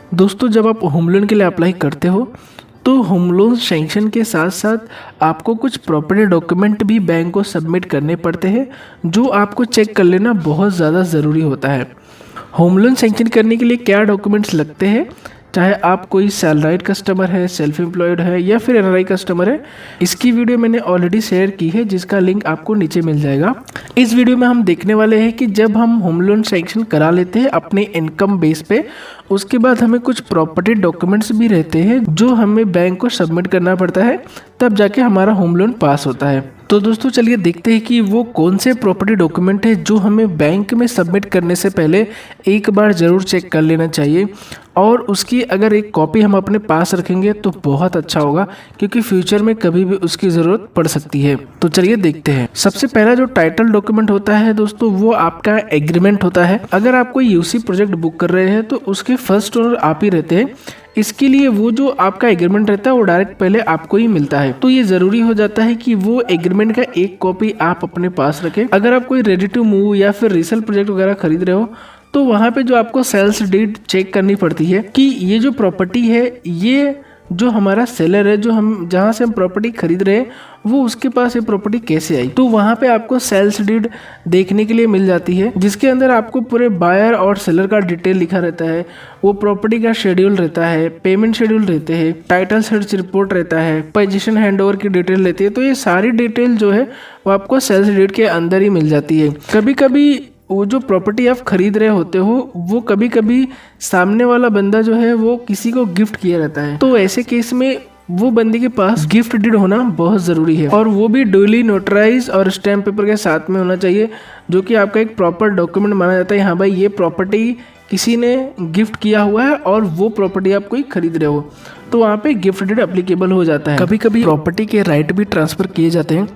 दोस्तों, जब आप होम लोन के लिए अप्लाई करते हो तो होम लोन सैंक्शन के साथ साथ आपको कुछ प्रॉपर्टी डॉक्यूमेंट भी बैंक को सबमिट करने पड़ते हैं, जो आपको चेक कर लेना बहुत ज़्यादा ज़रूरी होता है। होम लोन सैंक्शन करने के लिए क्या डॉक्यूमेंट्स लगते हैं, चाहे आप कोई सैलराइड कस्टमर है, सेल्फ एम्प्लॉयड है या फिर एनआरआई कस्टमर है, इसकी वीडियो मैंने ऑलरेडी शेयर की है जिसका लिंक आपको नीचे मिल जाएगा। इस वीडियो में हम देखने वाले हैं कि जब हम होम लोन सैंक्शन करा लेते हैं अपने इनकम बेस पे, उसके बाद हमें कुछ प्रॉपर्टी डॉक्यूमेंट्स भी रहते हैं जो हमें बैंक को सबमिट करना पड़ता है, तब जाके हमारा होम लोन पास होता है। तो दोस्तों चलिए देखते हैं कि वो कौन से प्रॉपर्टी डॉक्यूमेंट है जो हमें बैंक में सबमिट करने से पहले एक बार ज़रूर चेक कर लेना चाहिए, और उसकी अगर एक कॉपी हम अपने पास रखेंगे तो बहुत अच्छा होगा, क्योंकि फ्यूचर में कभी भी उसकी ज़रूरत पड़ सकती है। तो चलिए देखते हैं। सबसे पहला जो टाइटल डॉक्यूमेंट होता है दोस्तों, वो आपका एग्रीमेंट होता है। अगर आप कोई यूसी प्रोजेक्ट बुक कर रहे हैं तो उसके फर्स्ट ओनर आप ही रहते हैं। इसके लिए वो जो आपका एग्रीमेंट रहता है वो डायरेक्ट पहले आपको ही मिलता है, तो ये जरूरी हो जाता है कि वो एग्रीमेंट का एक कॉपी आप अपने पास रखें। अगर आप कोई रेडी टू मूव या फिर रीसेल प्रोजेक्ट वगैरह खरीद रहे हो तो वहाँ पे जो आपको सेल्स डीड चेक करनी पड़ती है कि ये जो प्रॉपर्टी है, ये जो हमारा सेलर है, जो हम जहाँ से हम प्रॉपर्टी खरीद रहे हैं, वो उसके पास ये प्रॉपर्टी कैसे आई, तो वहाँ पे आपको सेल्स डीड देखने के लिए मिल जाती है, जिसके अंदर आपको पूरे बायर और सेलर का डिटेल लिखा रहता है, वो प्रॉपर्टी का शेड्यूल रहता है, पेमेंट शेड्यूल रहते हैं, टाइटल सर्च रिपोर्ट रहता है, पोजीशन हैंडओवर की डिटेल रहती है। तो ये सारी डिटेल जो है वो आपको सेल्स डीड के अंदर ही मिल जाती है। कभी कभी वो जो प्रॉपर्टी आप खरीद रहे होते हो वो कभी कभी सामने वाला बंदा जो है वो किसी को गिफ्ट किया रहता है, तो ऐसे केस में वो बंदे के पास गिफ्ट डीड होना बहुत ज़रूरी है, और वो भी डुली नोटराइज और स्टैम्प पेपर के साथ में होना चाहिए, जो कि आपका एक प्रॉपर डॉक्यूमेंट माना जाता है। हाँ भाई, ये प्रॉपर्टी किसी ने गिफ्ट किया हुआ है और वो प्रॉपर्टी आप कोई खरीद रहे हो, तो वहाँ पे गिफ्ट डीड एप्लीकेबल हो जाता है। कभी कभी प्रॉपर्टी के राइट भी ट्रांसफ़र किए जाते हैं,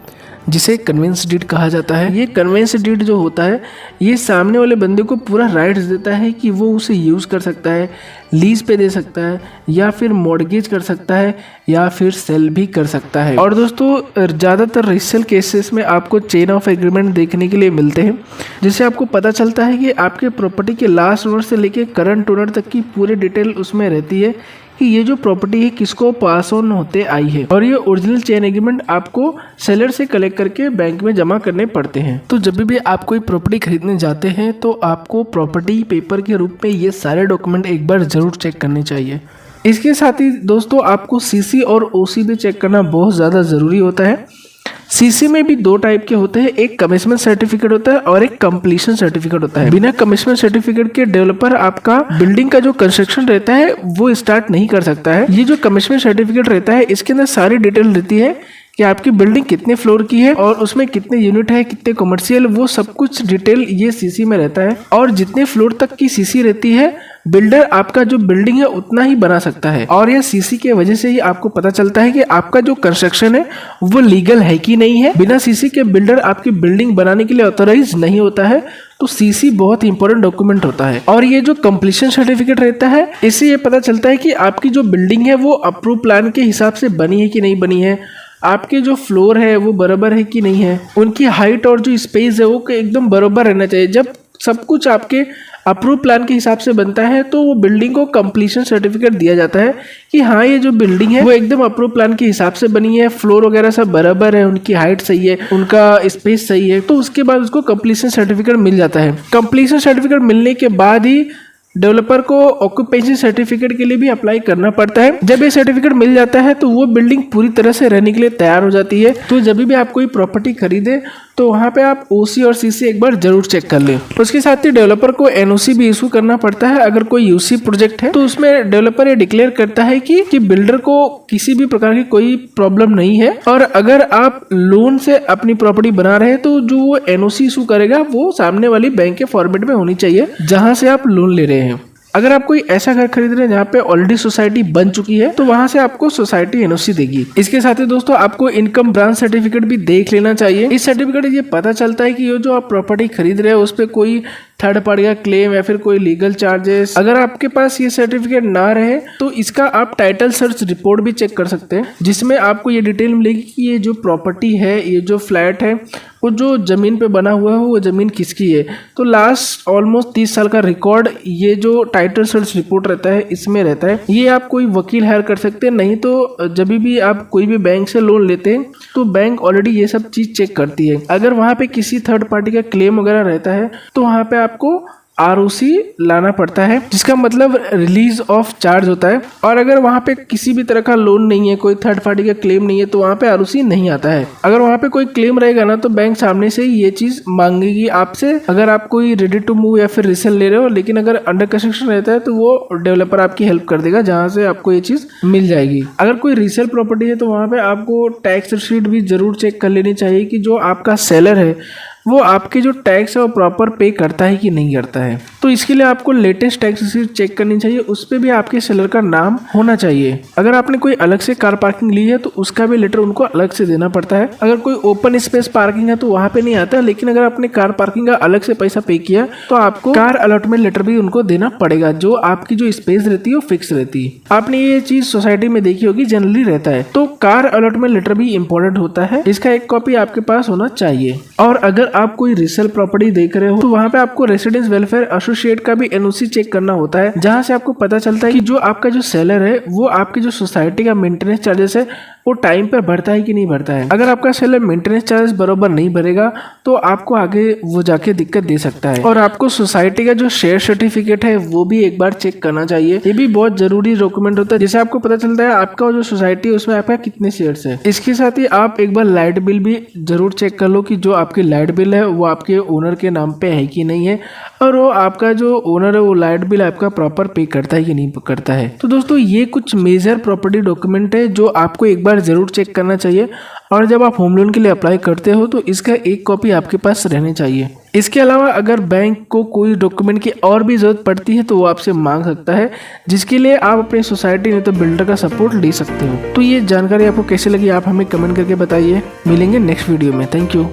जिसे कन्वेंस डीड कहा जाता है। ये कन्वेंस डीड जो होता है, ये सामने वाले बंदे को पूरा राइट्स देता है कि वो उसे यूज़ कर सकता है, लीज पे दे सकता है, या फिर मॉर्गेज कर सकता है, या फिर सेल भी कर सकता है। और दोस्तों, ज़्यादातर रीसेल केसेस में आपको चेन ऑफ एग्रीमेंट देखने के लिए मिलते हैं, जिससे आपको पता चलता है कि आपके प्रॉपर्टी के लास्ट ओनर से लेके करंट ओनर तक की पूरी डिटेल उसमें रहती है कि ये जो प्रॉपर्टी है किसको पास ऑन होते आई है, और ये ओरिजिनल चेन एग्रीमेंट आपको सेलर से कलेक्ट करके बैंक में जमा करने पड़ते हैं। तो जब भी आप कोई प्रॉपर्टी खरीदने जाते हैं तो आपको प्रॉपर्टी पेपर के रूप में ये सारे डॉक्यूमेंट एक बार जरूर चेक करने चाहिए। इसके साथ ही दोस्तों आपको सीसी और ओसी भी चेक करना बहुत ज़्यादा ज़रूरी होता है। सीसी में भी दो टाइप के होते हैं, एक कमिटमेंट सर्टिफिकेट होता है और एक कंप्लीशन सर्टिफिकेट होता है। बिना कमिटमेंट सर्टिफिकेट के डेवलपर आपका बिल्डिंग का जो कंस्ट्रक्शन रहता है वो स्टार्ट नहीं कर सकता है। ये जो कमिटमेंट सर्टिफिकेट रहता है, इसके अंदर सारी डिटेल रहती है कि आपकी बिल्डिंग कितने फ्लोर की है और उसमें कितने यूनिट है, कितने कमर्शियल, वो सब कुछ डिटेल ये सीसी में रहता है। और जितने फ्लोर तक की सीसी रहती है, बिल्डर आपका जो बिल्डिंग है उतना ही बना सकता है, और यह सीसी के वजह से ही आपको पता चलता है कि आपका जो कंस्ट्रक्शन है वो लीगल है कि नहीं है। बिना सीसी के बिल्डर आपकी बिल्डिंग बनाने के लिए ऑथराइज नहीं होता है, तो सीसी बहुत इंपॉर्टेंट डॉक्यूमेंट होता है। और ये जो कंप्लीशन सर्टिफिकेट रहता है, इससे ये पता चलता है कि आपकी जो बिल्डिंग है वो अप्रूव प्लान के हिसाब से बनी है कि नहीं बनी है, आपके जो फ्लोर है वो बराबर है कि नहीं है, उनकी हाइट और जो स्पेस है वो एकदम बराबर रहना चाहिए। जब सब कुछ आपके अप्रूव प्लान के हिसाब से बनता है तो वो बिल्डिंग को कंप्लीशन सर्टिफिकेट दिया जाता है कि हाँ, ये जो बिल्डिंग है वो एकदम अप्रूव प्लान के हिसाब से बनी है, फ्लोर वगैरह सब बराबर है, उनकी हाइट सही है, उनका स्पेस सही है, तो उसके बाद उसको कंप्लीशन सर्टिफिकेट मिल जाता है। कंप्लीशन सर्टिफिकेट मिलने के बाद ही डेवलपर को ऑक्यूपेंसी सर्टिफिकेट के लिए भी अप्लाई करना पड़ता है। जब ये सर्टिफिकेट मिल जाता है तो वो बिल्डिंग पूरी तरह से रहने के लिए तैयार हो जाती है। तो जब भी आप कोई प्रॉपर्टी खरीदे तो वहाँ पे आप ओसी और सीसी एक बार जरूर चेक कर लें। उसके साथ ही डेवलपर को एनओसी भी इशू करना पड़ता है। अगर कोई यूसी प्रोजेक्ट है तो उसमें डेवलपर ये डिक्लेयर करता है कि बिल्डर को किसी भी प्रकार की कोई प्रॉब्लम नहीं है, और अगर आप लोन से अपनी प्रॉपर्टी बना रहे हैं तो जो वो एनओसी इशू करेगा वो सामने वाली बैंक के फॉर्मेट में होनी चाहिए जहां से आप लोन ले रहे हैं। अगर आप कोई ऐसा घर खरीद रहे हैं जहाँ पे ऑलरेडी सोसाइटी बन चुकी है तो वहां से आपको सोसाइटी एनओसी देगी। इसके साथ ही दोस्तों आपको इनकम ब्रांच सर्टिफिकेट भी देख लेना चाहिए। इस सर्टिफिकेट ये पता चलता है कि ये जो आप प्रॉपर्टी खरीद रहे हो उस पर कोई थर्ड पार्टी का क्लेम या फिर कोई लीगल चार्जेस, अगर आपके पास ये सर्टिफिकेट ना रहे तो इसका आप टाइटल सर्च रिपोर्ट भी चेक कर सकते हैं, जिसमें आपको ये डिटेल मिलेगी कि ये जो प्रॉपर्टी है, ये जो फ्लैट है, वो जो ज़मीन पे बना हुआ है वो ज़मीन किसकी है। तो लास्ट ऑलमोस्ट 30 साल का रिकॉर्ड ये जो टाइटल सर्च रिपोर्ट रहता है इसमें रहता है। ये आप कोई वकील हायर कर सकते हैं, नहीं तो जब भी आप कोई भी बैंक से लोन लेते हैं तो बैंक ऑलरेडी ये सब चीज़ चेक करती है। अगर वहाँ पे किसी थर्ड पार्टी का क्लेम वगैरह रहता है तो वहाँ पे आपको ROC लाना पड़ता है, जिसका मतलब रिलीज ऑफ चार्ज होता है। और अगर वहाँ पे किसी भी तरह का लोन नहीं है, कोई थर्ड पार्टी का क्लेम नहीं है, तो वहाँ पे ROC नहीं आता है। अगर वहाँ पे कोई क्लेम रहेगा ना तो बैंक सामने से ही ये चीज मांगेगी आपसे। अगर आप कोई रेडी टू मूव या फिर रीसेल ले रहे हो, लेकिन अगर अंडर कंस्ट्रक्शन रहता है तो वो डेवलपर आपकी हेल्प कर देगा, जहाँ से आपको ये चीज मिल जाएगी। अगर कोई रीसेल प्रॉपर्टी है तो वहाँ पे आपको टैक्स रिसीट भी जरूर चेक कर लेनी चाहिए कि जो आपका सेलर है वो आपके जो टैक्स है वो प्रॉपर पे करता है कि नहीं करता है। तो इसके लिए आपको लेटेस्ट टैक्स रिसीट चेक करनी चाहिए, उस पर भी आपके सेलर का नाम होना चाहिए। अगर आपने कोई अलग से कार पार्किंग ली है तो उसका भी लेटर उनको अलग से देना पड़ता है। अगर कोई ओपन स्पेस पार्किंग है तो वहाँ पे नहीं आता, लेकिन अगर आपने कार पार्किंग का अलग से पैसा पे किया तो आपको कार अलॉटमेंट लेटर भी उनको देना पड़ेगा, जो आपकी जो स्पेस रहती है वो फिक्स रहती है। आपने ये चीज सोसाइटी में देखी होगी, जनरली रहता है। तो कार अलॉटमेंट लेटर भी इंपॉर्टेंट होता है, इसका एक कॉपी आपके पास होना चाहिए। और अगर आप कोई रीसेल प्रॉपर्टी देख रहे हो तो वहाँ पे आपको रेसिडेंस वेलफेयर एसोसिएट का भी NOC चेक करना होता है, जहाँ से आपको पता चलता है कि जो आपका जो सेलर है वो आपकी जो सोसाइटी का मेंटेनेंस चार्जेस है वो टाइम पर भरता है कि नहीं भरता है। अगर आपका सेलर मेंटेनेंस चार्ज बरोबर नहीं भरेगा तो आपको आगे वो जाके दिक्कत दे सकता है। और आपको सोसाइटी का जो शेयर सर्टिफिकेट है वो भी एक बार चेक करना चाहिए, ये भी बहुत जरूरी डॉक्यूमेंट होता है, जिससे आपको पता चलता है आपका जो सोसाइटी है उसमें आपका कितने शेयर्स है। इसके साथ ही आप एक बार लाइट बिल भी जरूर चेक कर लो कि जो आपकी लाइट बिल है वो आपके ओनर के नाम पे है कि नहीं है, और वो आपका जो ओनर है वो लाइट बिल आपका प्रॉपर पे करता है कि नहीं करता है। तो दोस्तों ये कुछ मेजर प्रॉपर्टी डॉक्यूमेंट है जो आपको एक बार जरूर चेक करना चाहिए, और जब आप होम लोन के लिए अप्लाई करते हो तो इसका एक कॉपी आपके पास रहनी चाहिए। इसके अलावा अगर बैंक को कोई डॉक्यूमेंट की और भी जरूरत पड़ती है तो वो आपसे मांग सकता है, जिसके लिए आप अपनी सोसाइटी में तो बिल्डर का सपोर्ट ले सकते हो। तो ये जानकारी आपको कैसे लगी आप हमें कमेंट करके बताइए। मिलेंगे नेक्स्ट वीडियो में। Thank you.